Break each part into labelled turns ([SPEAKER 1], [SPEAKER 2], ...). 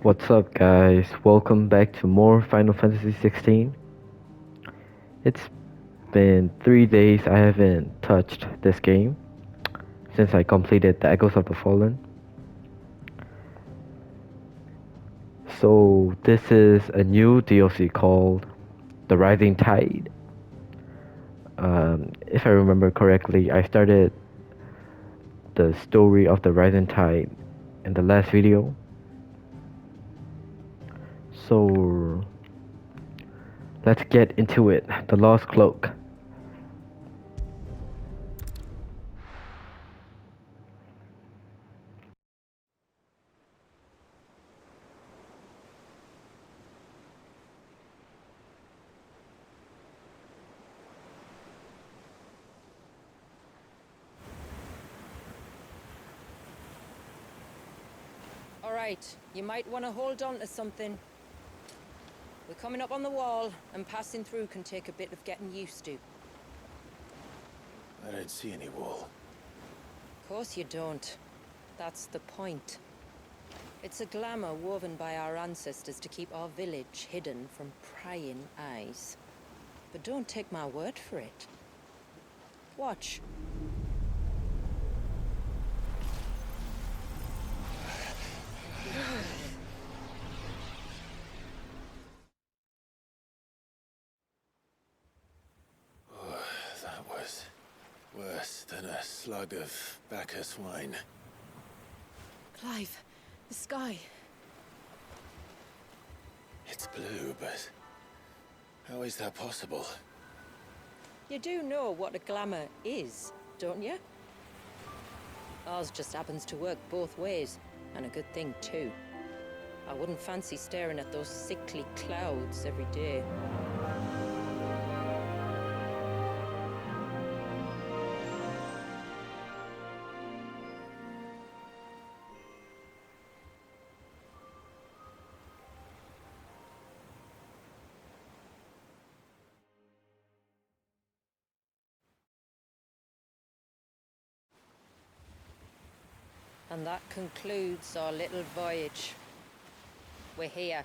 [SPEAKER 1] What's up, guys? Welcome back to more Final Fantasy XVI. It's been 3 days I haven't touched this game since I completed the Echoes of the Fallen. So, this is a new DLC called The Rising Tide. If I remember correctly, I started the story of the Rising Tide in the last video. So, let's get into it. The Lost Cloak.
[SPEAKER 2] Alright, you might want to hold on to something. We're coming up on the wall, and passing through can take a bit of getting used to.
[SPEAKER 3] I don't see any wall.
[SPEAKER 2] Of course you don't. That's the point. It's a glamour woven by our ancestors to keep our village hidden from prying eyes. But don't take my word for it. Watch.
[SPEAKER 3] That was worse than a slug of Bacchus wine.
[SPEAKER 2] Clive, the sky.
[SPEAKER 3] It's blue, but how is that possible?
[SPEAKER 2] You do know what a glamour is, don't you? Ours just happens to work both ways, and a good thing too. I wouldn't fancy staring at those sickly clouds every day. And that concludes our little voyage. We're here.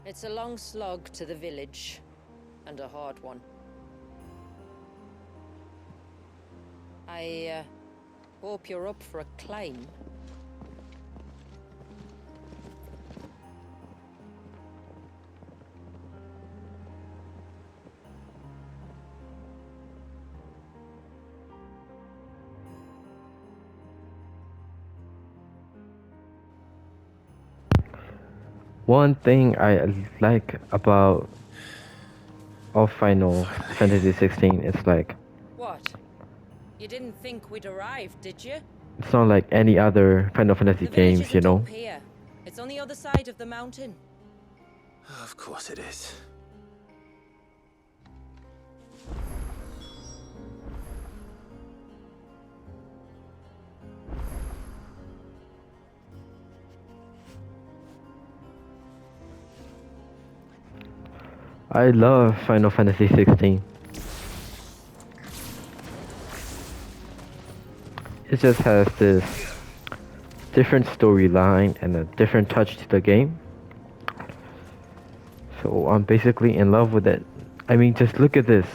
[SPEAKER 2] It's a long slog to the village, and a hard one. I hope you're up for a climb.
[SPEAKER 1] One thing I like about Final Fantasy XVI is like
[SPEAKER 2] What? You didn't think we'd arrived, did you?
[SPEAKER 1] it's not like any other Final Fantasy
[SPEAKER 2] The village
[SPEAKER 1] games, you
[SPEAKER 2] isn't
[SPEAKER 1] know.
[SPEAKER 2] up here. It's on the other side of the mountain.
[SPEAKER 3] Of course it is.
[SPEAKER 1] I love Final Fantasy XVI. It just has this different storyline and a different touch to the game. So I'm basically in love with it. I mean, just look at this.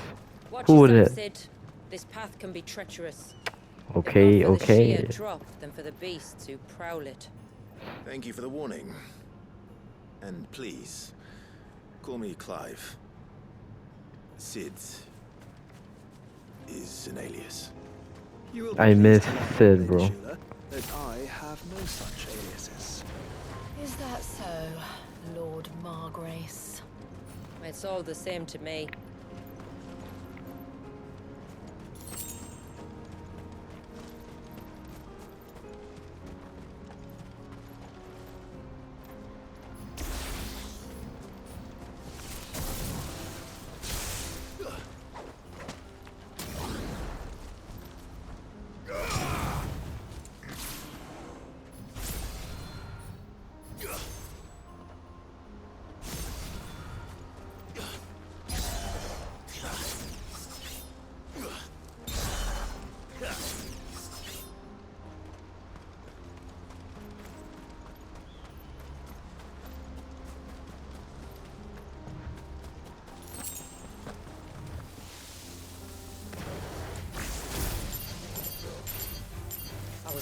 [SPEAKER 2] Watch
[SPEAKER 1] Who would
[SPEAKER 2] yourself,
[SPEAKER 1] it?
[SPEAKER 2] Sid. This path can be treacherous.
[SPEAKER 1] Okay,
[SPEAKER 2] If not for the sheer
[SPEAKER 1] okay.
[SPEAKER 2] drop, than for the beasts who prowl it.
[SPEAKER 3] Thank you for the warning. And please, call me Clive. Sid is an alias.
[SPEAKER 4] You will be
[SPEAKER 1] I miss
[SPEAKER 4] pleased to know,
[SPEAKER 1] Sid,
[SPEAKER 4] Lady
[SPEAKER 1] bro.
[SPEAKER 4] Shula, that I have no such aliases.
[SPEAKER 5] Is that so, Lord Margrace?
[SPEAKER 2] It's all the same to me.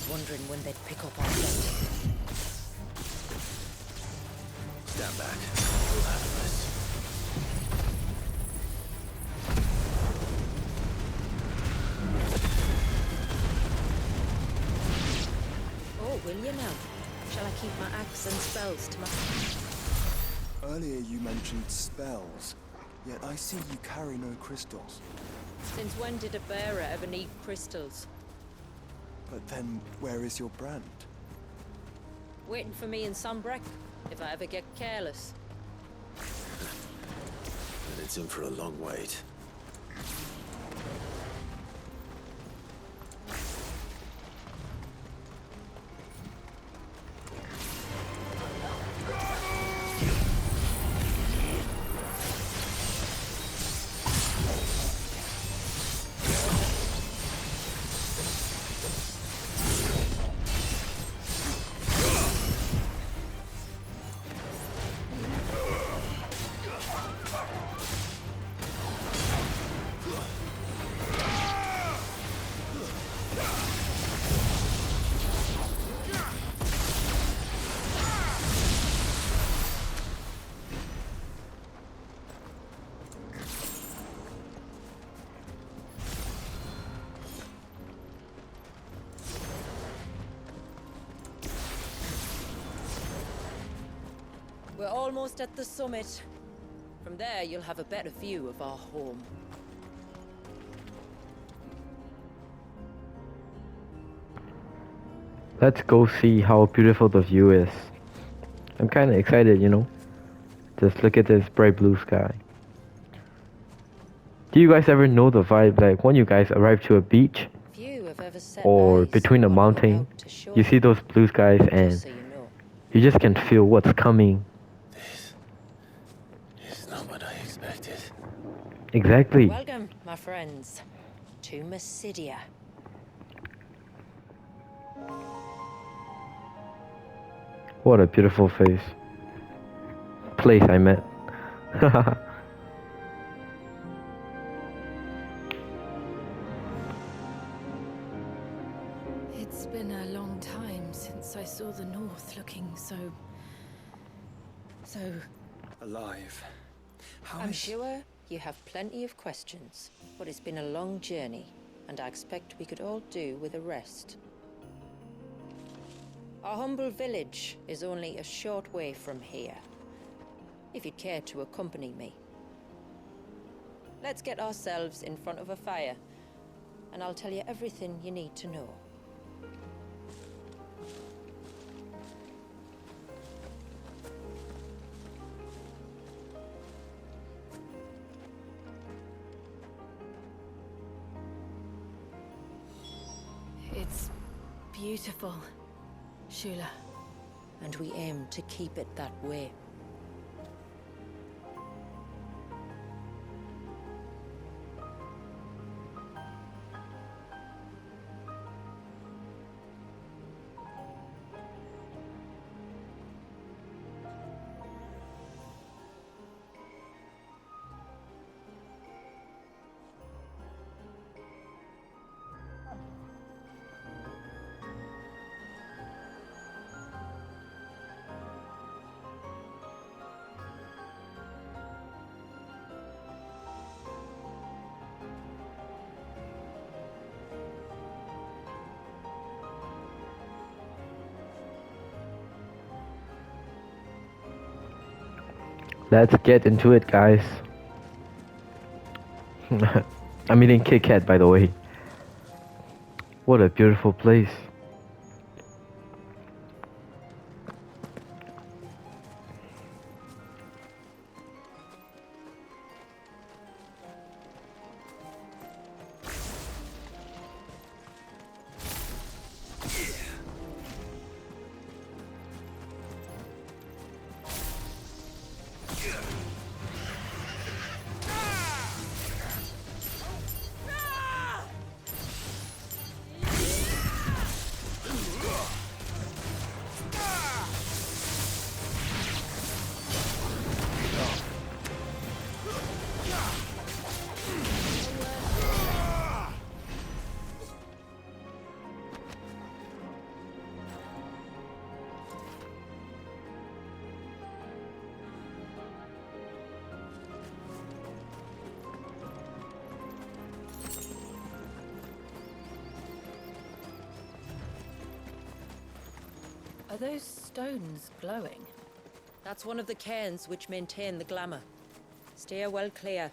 [SPEAKER 2] was wondering when they'd pick up our scent.
[SPEAKER 3] Stand back. We'll handle this.
[SPEAKER 2] Oh, will you now? Shall I keep my axe and spells to myself?
[SPEAKER 4] Earlier you mentioned spells, yet I see you carry no crystals.
[SPEAKER 2] Since when did a bearer ever need crystals?
[SPEAKER 4] But then, where is your brand?
[SPEAKER 2] Waiting for me in Sunbreck, if I ever get careless.
[SPEAKER 3] And it's in for a long wait.
[SPEAKER 2] We're almost at the summit. From there, you'll have a better view of our home.
[SPEAKER 1] Let's go see how beautiful the view is. I'm kind of excited, you know. Just look at this bright blue sky. Do you guys ever know the vibe like when you guys arrive to a beach
[SPEAKER 2] Few have ever set
[SPEAKER 1] or
[SPEAKER 2] eyes
[SPEAKER 1] between a
[SPEAKER 2] on what you're
[SPEAKER 1] mountain?
[SPEAKER 2] about to show
[SPEAKER 1] You see those blue skies
[SPEAKER 2] Just
[SPEAKER 1] and
[SPEAKER 2] so you know.
[SPEAKER 1] you just can feel what's coming.
[SPEAKER 3] This is not what I expected.
[SPEAKER 1] Exactly.
[SPEAKER 2] Welcome, my friends, to Mysidia.
[SPEAKER 1] What a beautiful place I met.
[SPEAKER 5] It's been a long time since I saw the North looking so
[SPEAKER 4] Alive. How
[SPEAKER 2] I'm
[SPEAKER 4] is-
[SPEAKER 2] sure you have plenty of questions, but it's been a long journey, and I expect we could all do with a rest. Our humble village is only a short way from here, if you'd care to accompany me. Let's get ourselves in front of a fire, and I'll tell you everything you need to know.
[SPEAKER 5] It's beautiful, Shula.
[SPEAKER 2] And we aim to keep it that way.
[SPEAKER 1] Let's get into it, guys. I'm eating Kit Kat, by the way. What a beautiful place.
[SPEAKER 5] Are those stones glowing?
[SPEAKER 2] That's one of the cairns which maintain the glamour. Steer well clear.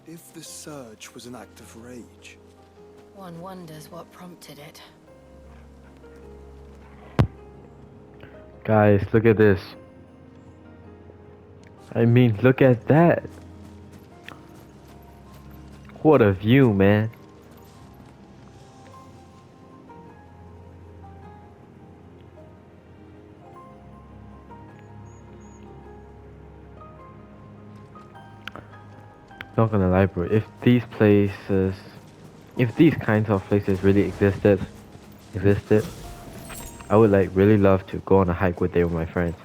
[SPEAKER 4] If the surge was an act of rage,
[SPEAKER 5] One wonders what prompted it.
[SPEAKER 1] Guys, look at this. I mean, look at that. What a view, man. Not gonna lie, bro. If these kinds of places really existed, I would like really love to go on a hike with my friends.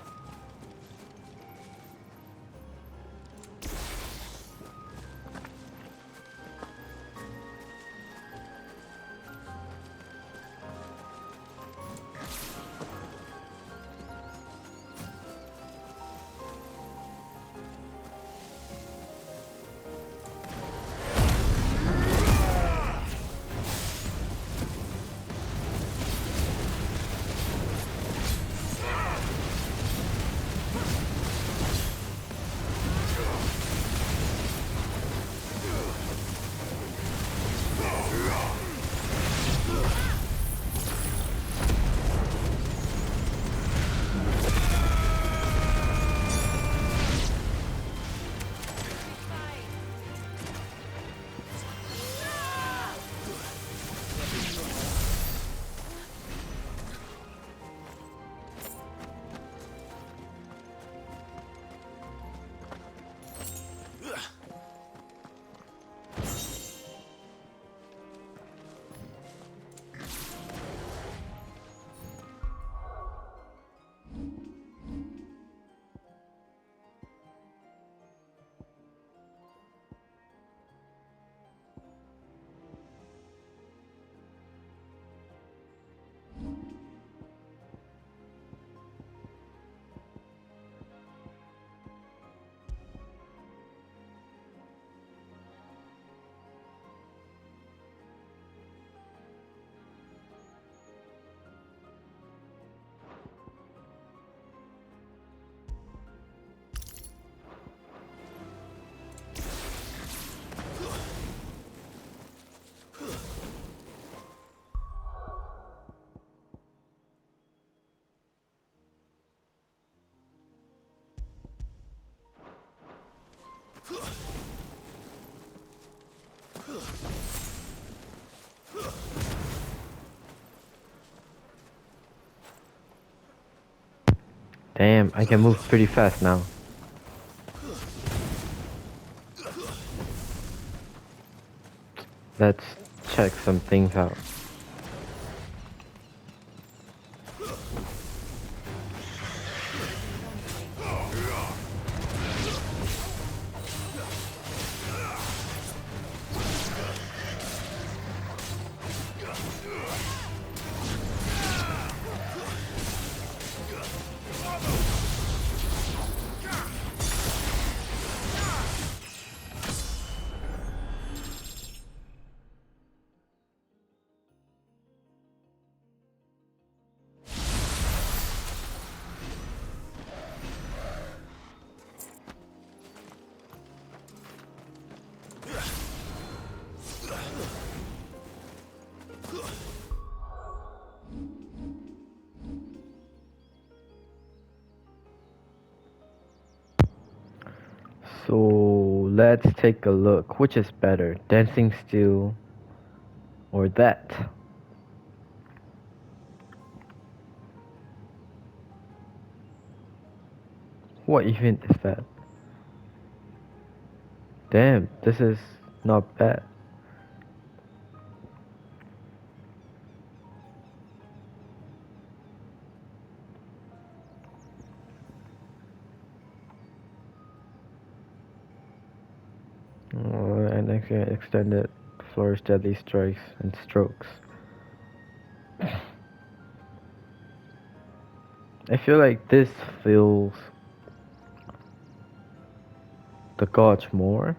[SPEAKER 1] Damn, I can move pretty fast now. Let's check some things out. So let's take a look. Which is better, dancing steel or that? What even is that? Damn, this is not bad. And extended flourish deadly strikes and strokes. I feel like this feels the gods more.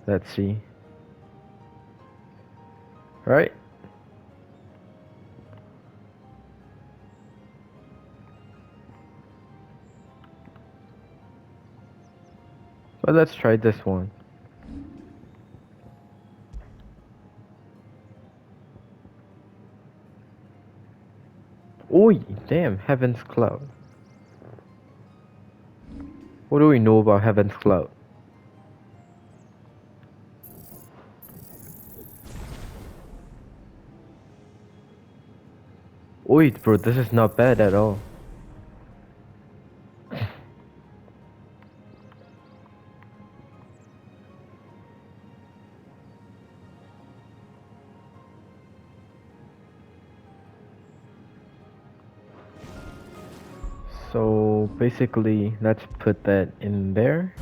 [SPEAKER 1] Let's see. Right? But let's try this one. Oi, damn, Heaven's Cloud. What do we know about Heaven's Cloud? Oi, bro, this is not bad at all. So basically, let's put that in there.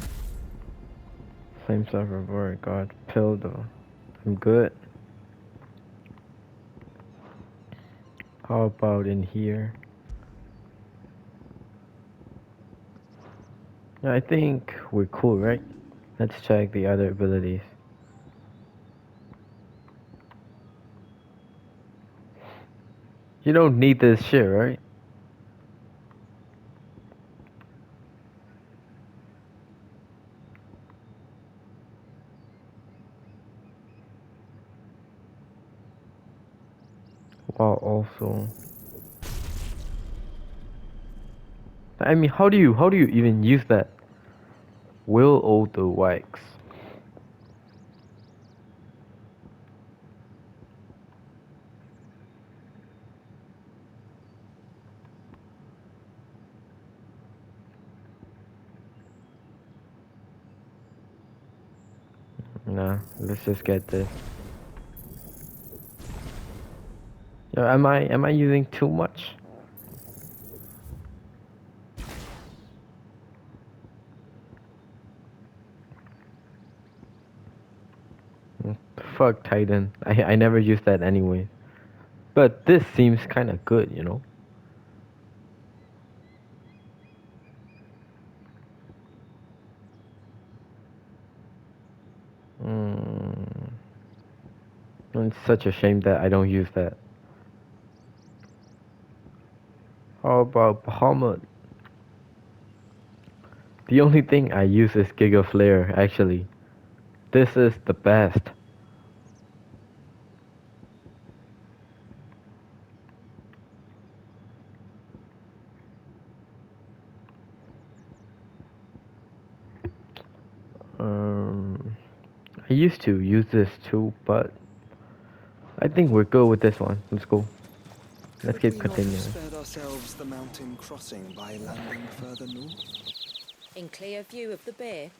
[SPEAKER 1] Flames of Reward, God, pill though. I'm good. How about in here? Yeah, I think we're cool, right? Let's check the other abilities. You don't need this shit, right? While also, I mean, how do you even use that? Will o the wax. Nah, let's just get this. Yo, am I using too much? Mm, fuck Titan. I never use that anyway. But this seems kind of good, you know. Mm, it's such a shame that I don't use that. How about Bahamut? The only thing I use is Giga Flare, actually. This is the best. Um, I used to use this too, but I think we're good with this one. Let's go. Let's
[SPEAKER 4] Could
[SPEAKER 1] keep
[SPEAKER 4] we not have
[SPEAKER 1] continuing.
[SPEAKER 4] spared ourselves the mountain crossing by landing further north?
[SPEAKER 2] In clear view of the bay,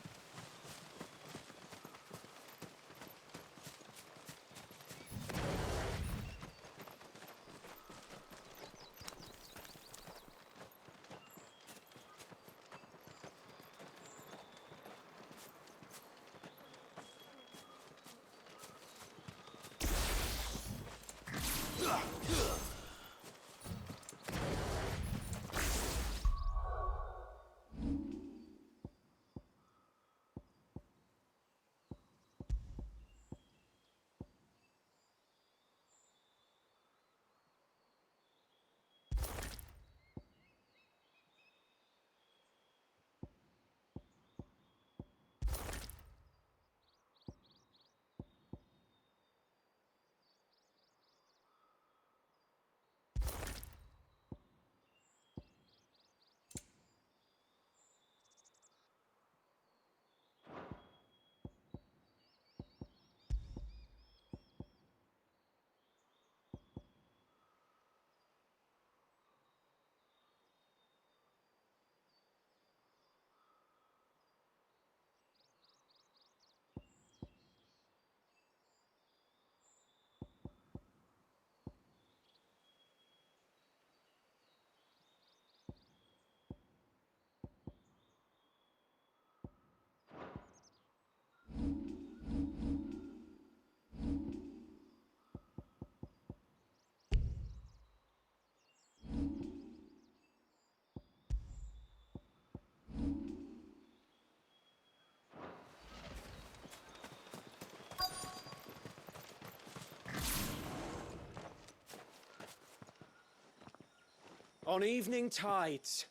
[SPEAKER 6] on evening tides.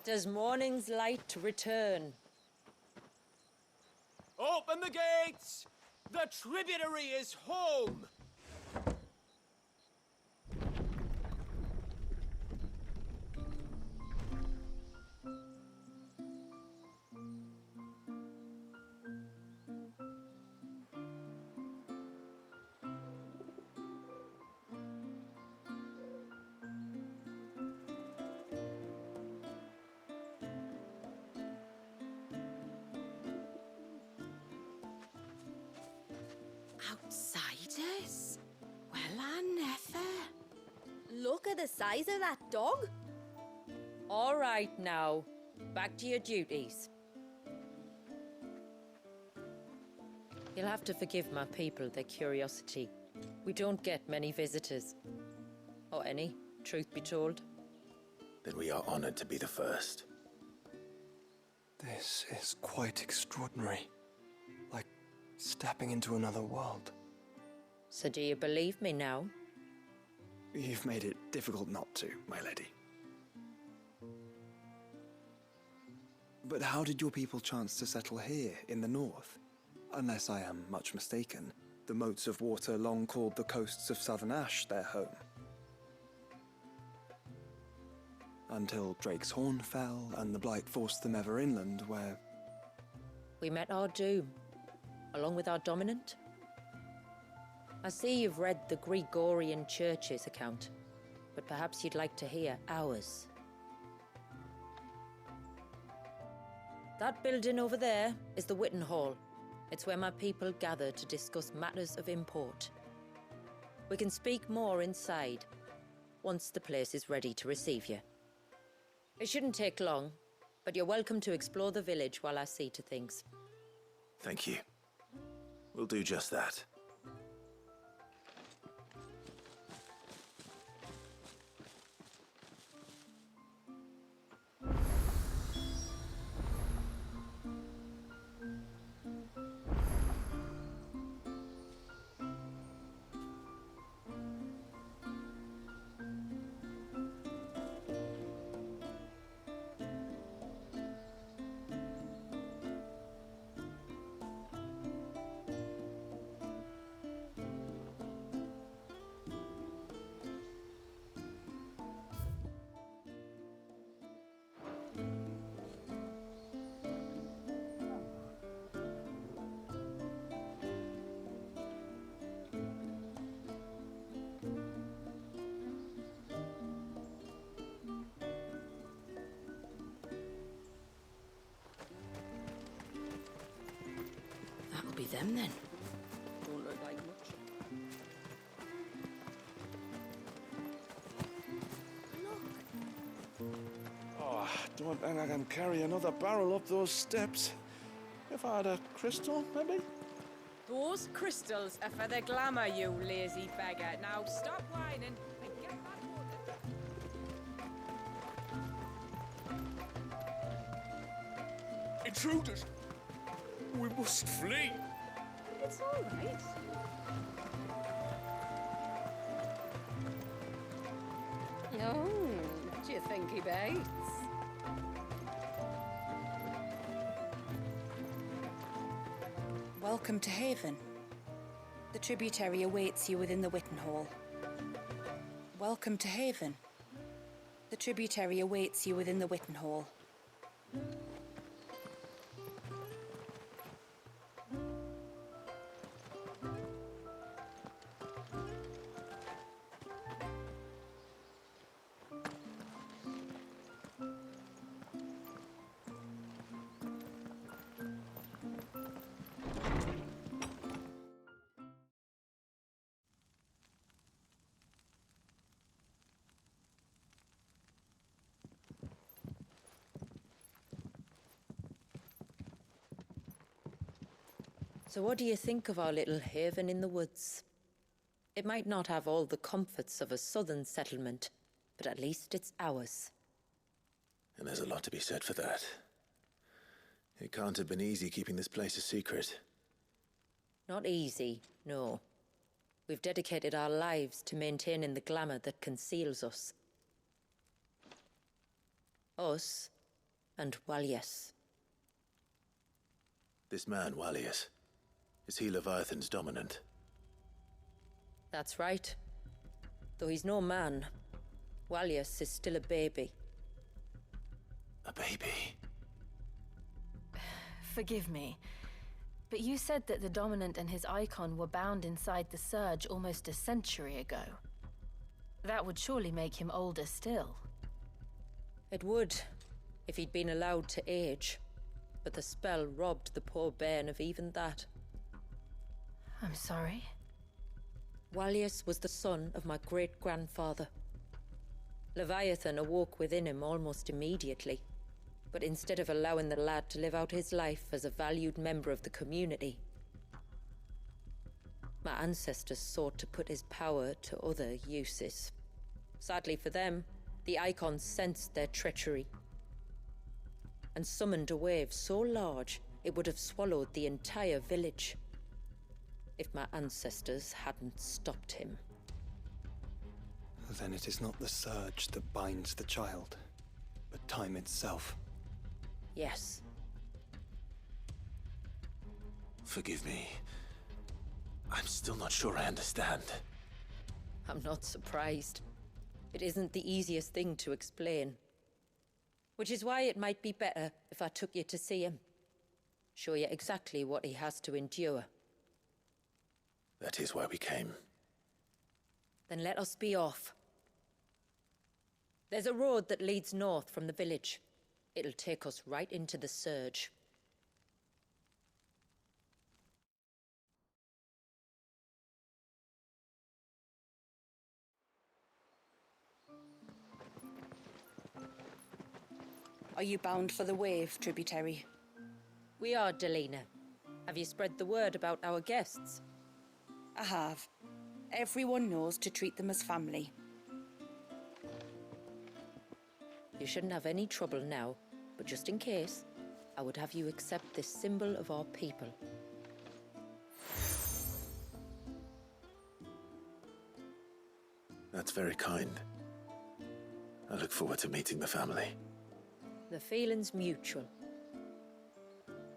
[SPEAKER 2] Does morning's light return?
[SPEAKER 6] Open the gates! The tributary is home!
[SPEAKER 5] Outsiders? Well, I never. Look at the size of that dog.
[SPEAKER 2] All right now, back to your duties. You'll have to forgive my people their curiosity. We don't get many visitors. Or any, truth be told.
[SPEAKER 3] Then we are honored to be the first.
[SPEAKER 4] This is quite extraordinary. Like stepping into another world.
[SPEAKER 2] So do you believe me now?
[SPEAKER 4] You've made it difficult not to, my lady. But how did your people chance to settle here in the north? Unless I am much mistaken, the moats of water long called the coasts of southern Ash their home. Until Drake's Horn fell and the Blight forced them ever inland, where...
[SPEAKER 2] We met our doom, along with our dominant. I see you've read the Gregorian Church's account, but perhaps you'd like to hear ours. That building over there is the Witten Hall. It's where my people gather to discuss matters of import. We can speak more inside, once the place is ready to receive you. It shouldn't take long, but you're welcome to explore the village while I see to things.
[SPEAKER 3] Thank you. We'll do just that.
[SPEAKER 5] That'll be them then.
[SPEAKER 2] Don't look like much.
[SPEAKER 7] Oh, I don't think I can carry another barrel up those steps. If I had a crystal, maybe?
[SPEAKER 8] Those crystals are for the glamour, you lazy beggar. Now stop whining and get that water.
[SPEAKER 7] Intruders! We must flee!
[SPEAKER 8] It's all right. Oh, do you think he bites?
[SPEAKER 9] Welcome to Haven. The tributary awaits you within the Witten Hall. Welcome to Haven. The tributary awaits you within the Witten Hall.
[SPEAKER 2] So what do you think of our little haven in the woods? It might not have all the comforts of a southern settlement, but at least it's ours.
[SPEAKER 3] And there's a lot to be said for that. It can't have been easy keeping this place a secret.
[SPEAKER 2] Not easy, no. We've dedicated our lives to maintaining the glamour that conceals us. Us and Walias.
[SPEAKER 3] This man, Walias, is he Leviathan's dominant?
[SPEAKER 2] That's right. Though he's no man, Walias is still a baby.
[SPEAKER 3] A baby?
[SPEAKER 10] Forgive me, but you said that the Dominant and his Eikon were bound inside the Surge almost a century ago. That would surely make him older still.
[SPEAKER 2] It would, if he'd been allowed to age. But the spell robbed the poor bairn of even that.
[SPEAKER 10] I'm sorry?
[SPEAKER 2] Walias was the son of my great-grandfather. Leviathan awoke within him almost immediately. But instead of allowing the lad to live out his life as a valued member of the community, my ancestors sought to put his power to other uses. Sadly for them, the Eikons sensed their treachery and summoned a wave so large it would have swallowed the entire village if my ancestors hadn't stopped him.
[SPEAKER 4] Then it is not the surge that binds the child, but time itself.
[SPEAKER 2] Yes.
[SPEAKER 3] Forgive me. I'm still not sure I understand.
[SPEAKER 2] I'm not surprised. It isn't the easiest thing to explain. Which is why it might be better if I took you to see him. Show you exactly what he has to endure.
[SPEAKER 3] That is why we came.
[SPEAKER 2] Then let us be off. There's a road that leads north from the village. It'll take us right into the Surge.
[SPEAKER 9] Are you bound for the wave, tributary?
[SPEAKER 2] We are, Delina. Have you spread the word about our guests?
[SPEAKER 9] I have. Everyone knows to treat them as family.
[SPEAKER 2] You shouldn't have any trouble now, but just in case, I would have you accept this symbol of our people.
[SPEAKER 3] That's very kind. I look forward to meeting the family.
[SPEAKER 2] The feeling's mutual.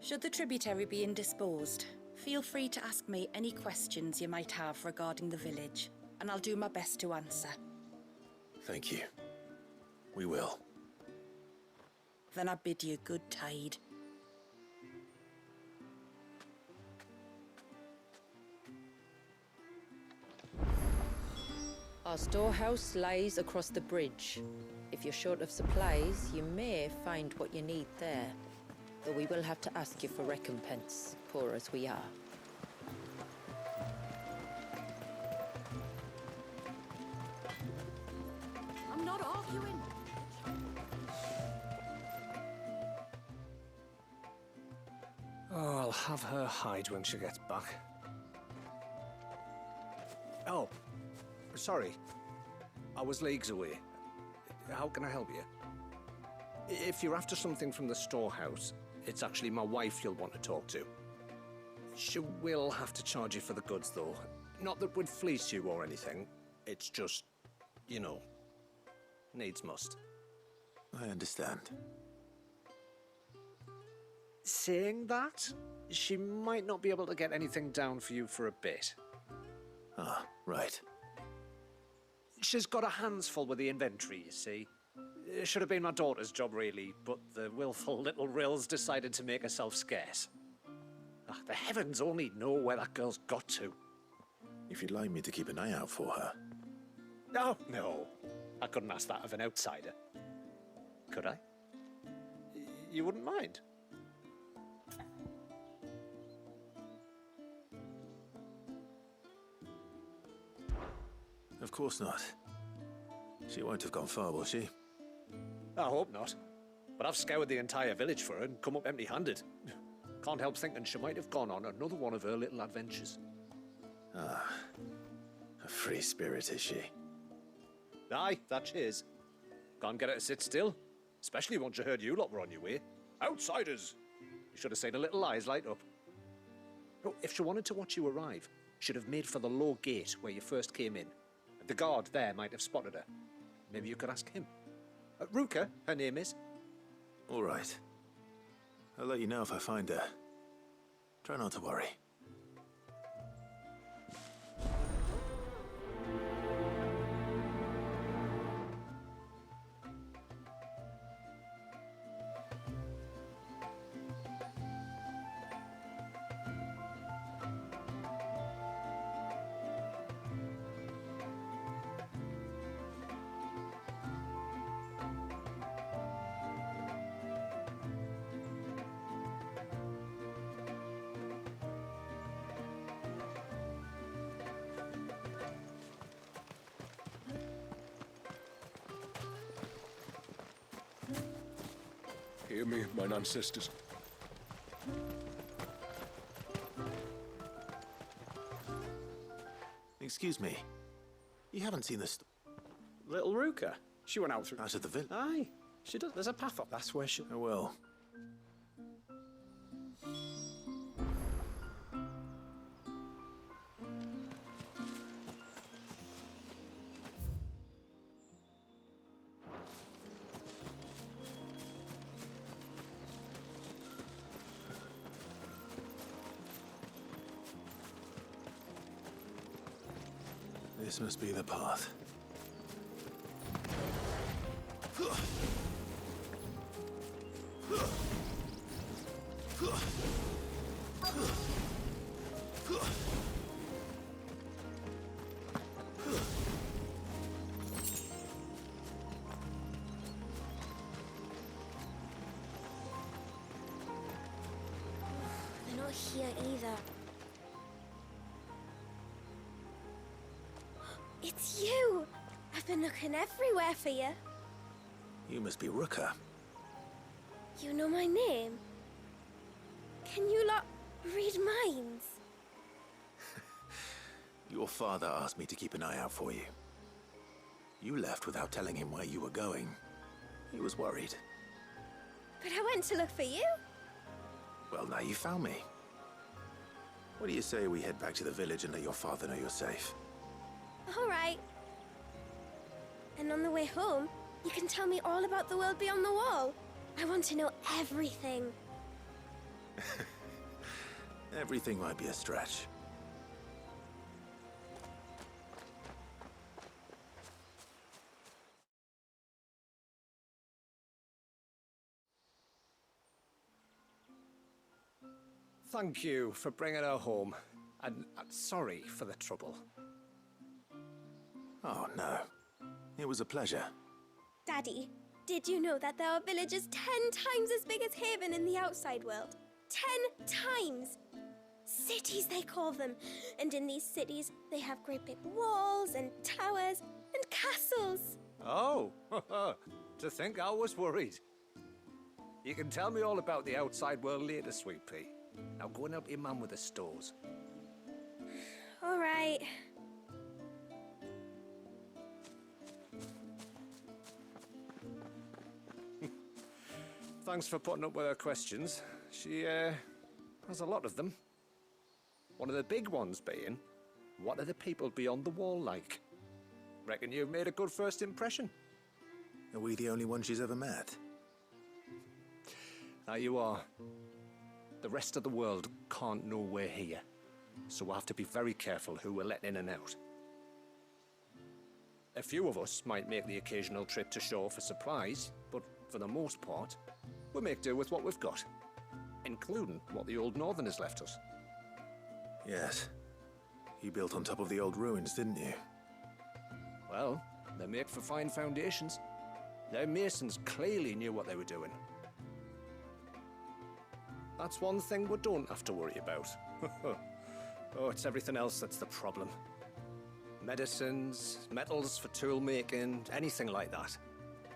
[SPEAKER 9] Should the tributary be indisposed, feel free to ask me any questions you might have regarding the village, and I'll do my best to answer.
[SPEAKER 3] Thank you. We will.
[SPEAKER 9] Then I bid you good tide.
[SPEAKER 2] Our storehouse lies across the bridge. If you're short of supplies, you may find what you need there. Though we will have to ask you for recompense, poor as we are.
[SPEAKER 8] I'm not arguing.
[SPEAKER 6] Oh, I'll have her hide when she gets back. Oh, sorry. I was leagues away. How can I help you? If you're after something from the storehouse, it's actually my wife you'll want to talk to. She will have to charge you for the goods, though. Not that we'd fleece you or anything. It's just, you know, needs must.
[SPEAKER 3] I understand.
[SPEAKER 6] Saying that, she might not be able to get anything down for you for a bit.
[SPEAKER 3] Ah, right.
[SPEAKER 6] She's got her hands full with the inventory, you see. It should have been my daughter's job, really, but the willful little Rills decided to make herself scarce. The heavens only know where that girl's got to.
[SPEAKER 3] If you'd like me to keep an eye out for her.
[SPEAKER 6] No. I couldn't ask that of an outsider. Could I? You wouldn't mind?
[SPEAKER 3] Of course not. She won't have gone far, will she?
[SPEAKER 6] I hope not. But I've scoured the entire village for her and come up empty-handed. Can't help thinking she might have gone on another one of her little adventures.
[SPEAKER 3] Ah, a free spirit, is she?
[SPEAKER 6] Aye, that she is. Can't get her to sit still, especially once you heard you lot were on your way. Outsiders! You should have seen her little eyes light up. Oh, if she wanted to watch you arrive, she'd have made for the low gate where you first came in. The guard there might have spotted her. Maybe you could ask him. Ruka, her name is.
[SPEAKER 3] All right. I'll let you know if I find her. Try not to worry.
[SPEAKER 7] Hear me, mine ancestors.
[SPEAKER 3] Excuse me. You haven't seen this
[SPEAKER 6] Little Ruka. She went out through...
[SPEAKER 3] out of the village?
[SPEAKER 6] Aye. She does. There's a path up. That's where she...
[SPEAKER 3] Oh, well. This must be the path.
[SPEAKER 5] They're not here either. It's you! I've been looking everywhere for you.
[SPEAKER 3] You must be Ruka.
[SPEAKER 5] You know my name? Can you lot read minds?
[SPEAKER 3] Your father asked me to keep an eye out for you. You left without telling him where you were going. He was worried.
[SPEAKER 5] But I went to look for you.
[SPEAKER 3] Well, now you found me. What do you say we head back to the village and let your father know you're safe?
[SPEAKER 5] All right. And on the way home, you can tell me all about the world beyond the wall. I want to know everything.
[SPEAKER 3] Everything might be a stretch.
[SPEAKER 6] Thank you for bringing her home. And sorry for the trouble.
[SPEAKER 3] Oh, no. It was a pleasure.
[SPEAKER 5] Daddy, did you know that there are villages 10 times as big as Haven in the outside world? 10 times! Cities, they call them. And in these cities, they have great big walls and towers and castles.
[SPEAKER 6] Oh, to think I was worried. You can tell me all about the outside world later, Sweet Pea. Now go and help your mum with the stores.
[SPEAKER 5] All right.
[SPEAKER 6] Thanks for putting up with her questions. She, has a lot of them. One of the big ones being, what are the people beyond the wall like? Reckon you've made a good first impression.
[SPEAKER 3] Are we the only one she's ever met?
[SPEAKER 6] Now you are. The rest of the world can't know we're here, so we'll have to be very careful who we're letting in and out. A few of us might make the occasional trip to shore for supplies, but for the most part, we'll make do with what we've got, including what the old Northerners left us.
[SPEAKER 3] Yes. You built on top of the old ruins, didn't you?
[SPEAKER 6] Well, they make for fine foundations. Their masons clearly knew what they were doing. That's one thing we don't have to worry about. Oh, it's everything else that's the problem. Medicines, metals for tool making, anything like that.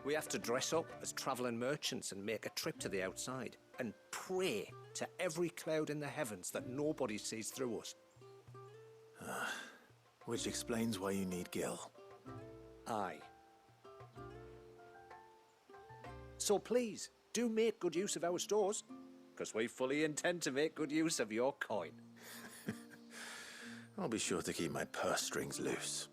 [SPEAKER 6] We have to dress up as traveling merchants and make a trip to the outside and pray to every cloud in the heavens that nobody sees through us.
[SPEAKER 3] Which explains why you need Gil.
[SPEAKER 6] Aye. So please, do make good use of our stores, because we fully intend to make good use of your coin.
[SPEAKER 3] I'll be sure to keep my purse strings loose.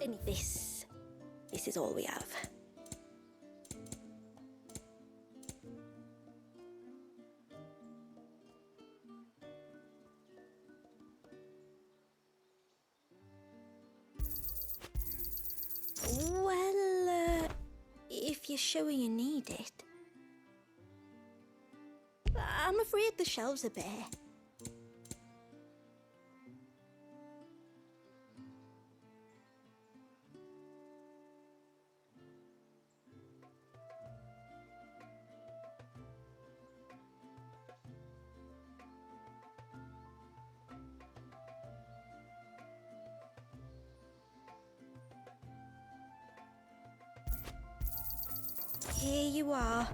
[SPEAKER 5] And this is all we have. Well, if you're sure you need it. I'm afraid the shelves are bare. Here you are.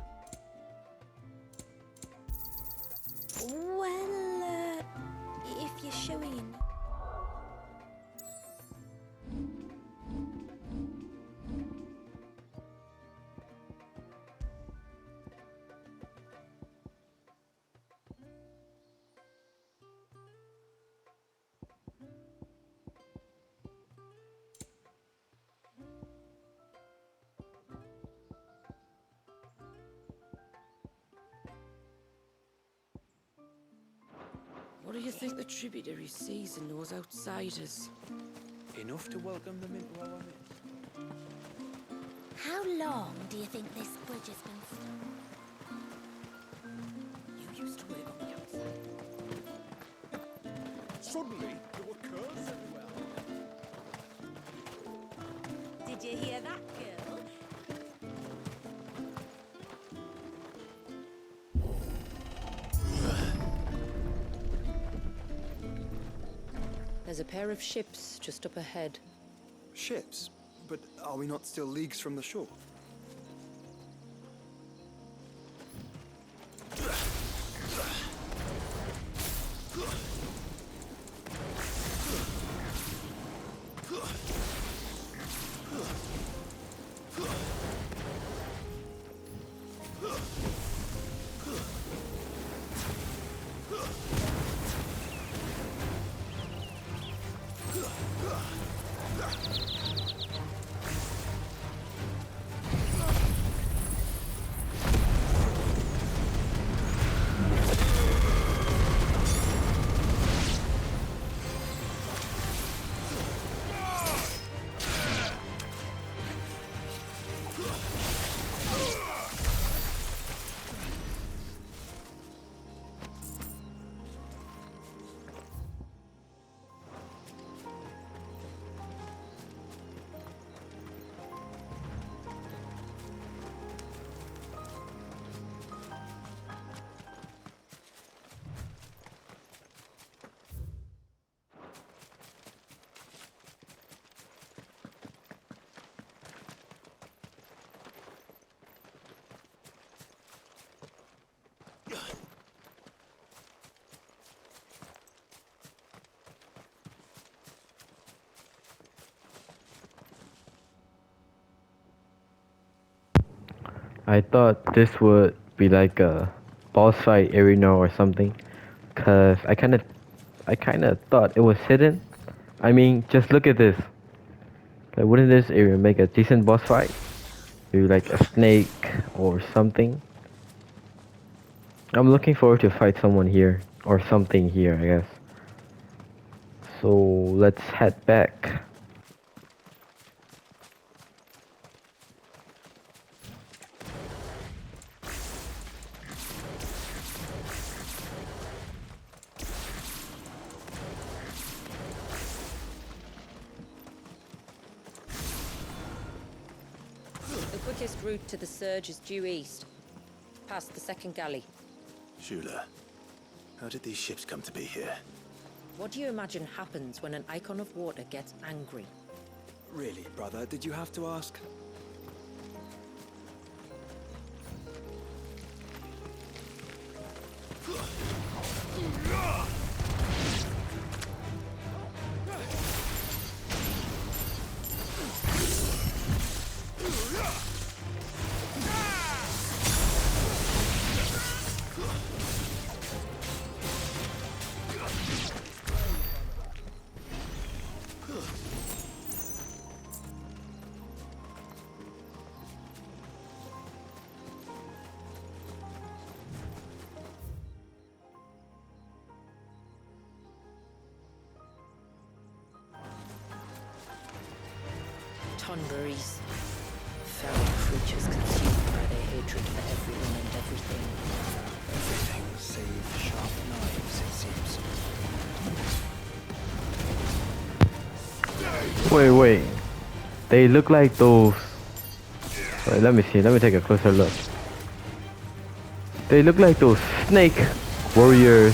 [SPEAKER 5] Well, if you're showing.
[SPEAKER 11] What do you think the tributary sees in those outsiders?
[SPEAKER 3] Enough to welcome them into our midst.
[SPEAKER 5] How long do you think this bridge has been
[SPEAKER 11] You used to work on the outside.
[SPEAKER 6] Suddenly, there were curves everywhere.
[SPEAKER 5] Did you hear that, girl?
[SPEAKER 2] There's a pair of ships just up ahead.
[SPEAKER 4] Ships? But are we not still leagues from the shore?
[SPEAKER 1] I thought this would be like a boss fight arena or something, cause I kind of thought it was hidden. I mean, just look at this. Like, wouldn't this area make a decent boss fight? Maybe like a snake or something. I'm looking forward to fight someone here or something here, I guess. So let's head back.
[SPEAKER 2] The quickest route to the surge is due east, past the second galley.
[SPEAKER 3] Shula, how did these ships come to be here?
[SPEAKER 2] What do you imagine happens when an Eikon of Water gets angry?
[SPEAKER 4] Really, brother, did you have to ask?
[SPEAKER 2] converies. Feral creatures consumed by their hatred for everyone and everything.
[SPEAKER 4] Everything save sharp knives, it seems.
[SPEAKER 1] Wait. They look like those. Wait, let me see. Let me take a closer look. They look like those snake warriors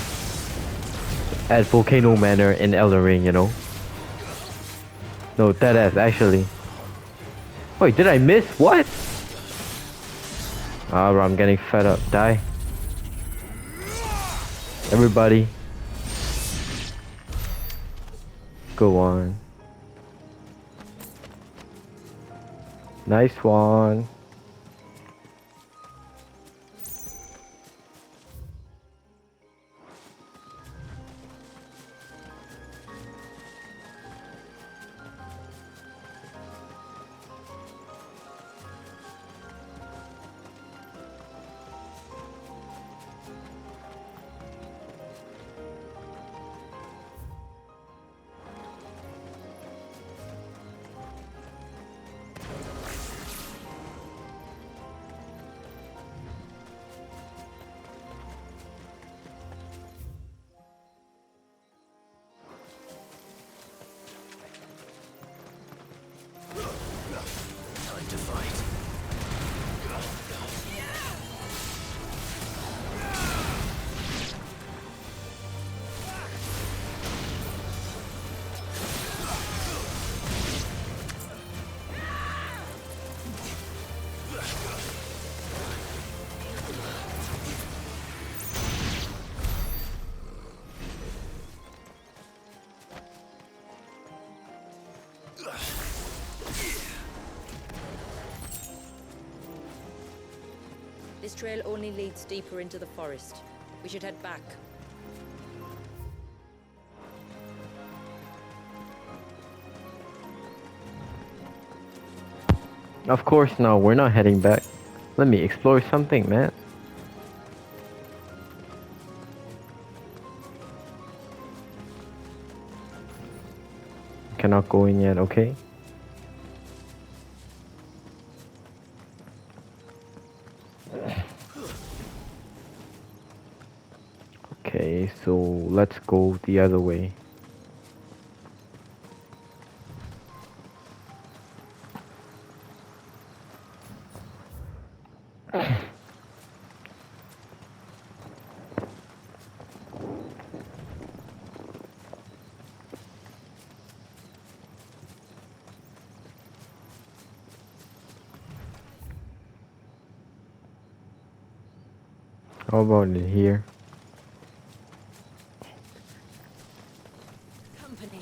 [SPEAKER 1] at Volcano Manor in Elden Ring, you know? No, deadass, actually. Wait, did I miss? What? Ah, bro, I'm getting fed up. Die. Everybody. Go on. Nice one.
[SPEAKER 3] Time to fight.
[SPEAKER 2] This trail only leads deeper into the forest. We should head back.
[SPEAKER 1] Of course, no, we're not heading back. Let me explore something, man. Cannot go in yet, okay? Okay, so let's go the other way. How about it here?
[SPEAKER 2] Company.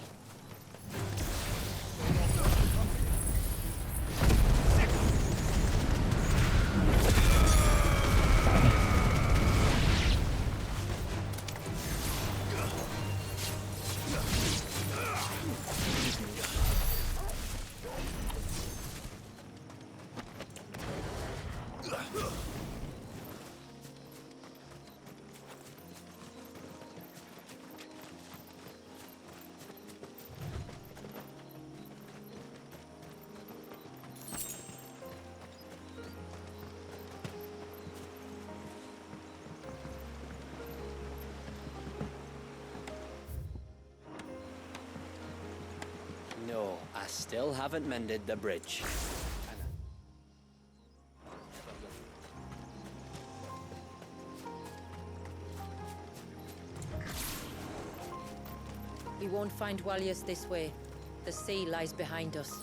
[SPEAKER 12] No, I still haven't mended the bridge.
[SPEAKER 2] We won't find Walius this way. The sea lies behind us.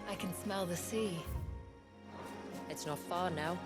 [SPEAKER 10] I can smell the sea.
[SPEAKER 2] It's not far now.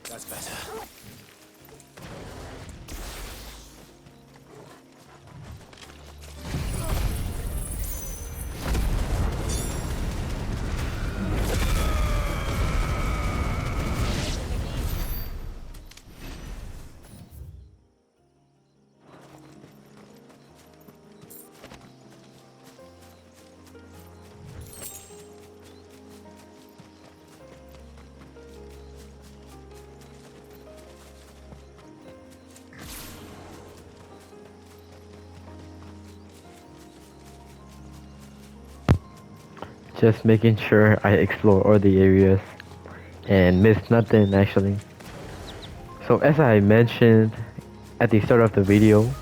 [SPEAKER 3] That's better.
[SPEAKER 1] Just making sure I explore all the areas and miss nothing actually. So as I mentioned at the start of the video,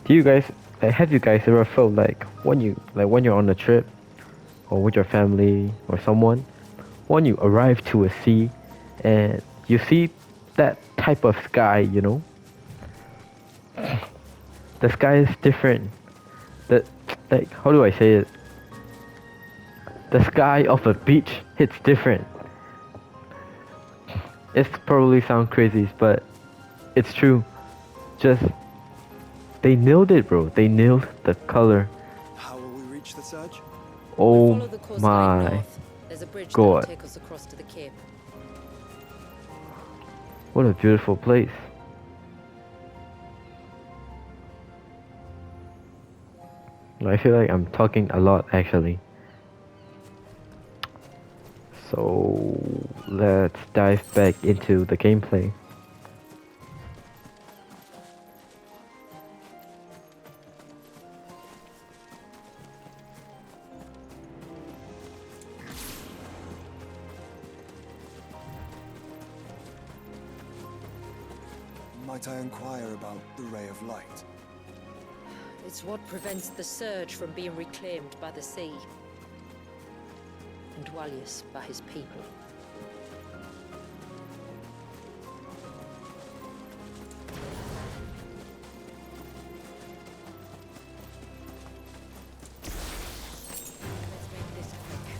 [SPEAKER 1] do you guys have you guys ever felt like when you're on a trip or with your family or someone, when you arrive to a sea and you see that type of sky, you know? The sky is different. The like how do I say it? The sky of a beach hits different. It's probably sound crazy, but it's true. Just they nailed it, bro. They nailed the color.
[SPEAKER 4] How will we reach the surge?
[SPEAKER 1] Oh
[SPEAKER 2] Follow the coastline
[SPEAKER 1] my
[SPEAKER 2] north. There's a bridge
[SPEAKER 1] God.
[SPEAKER 2] that'll take us across to the cape.
[SPEAKER 1] What a beautiful place. I feel like I'm talking a lot actually. So let's dive back into the gameplay.
[SPEAKER 4] Might I inquire about the ray of light?
[SPEAKER 2] It's what prevents the surge from being reclaimed by the sea. And Dwalius by his people. Let's make this quick.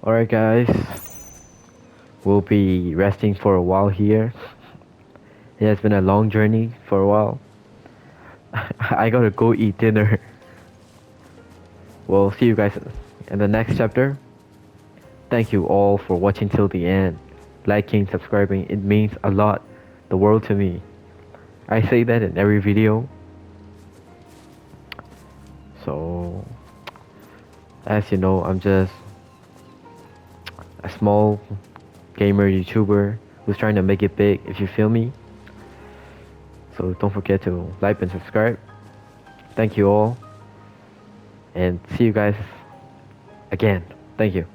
[SPEAKER 1] Alright guys, we'll be resting for a while here. It has been a long journey for a while. I gotta go eat dinner. We'll see you guys in the next chapter. Thank you all for watching till the end. Liking, subscribing, it means a lot, the world to me. I say that in every video. So, as you know, I'm just a small gamer YouTuber who's trying to make it big, if you feel me. So don't forget to like and subscribe. Thank you all, and see you guys again. Thank you.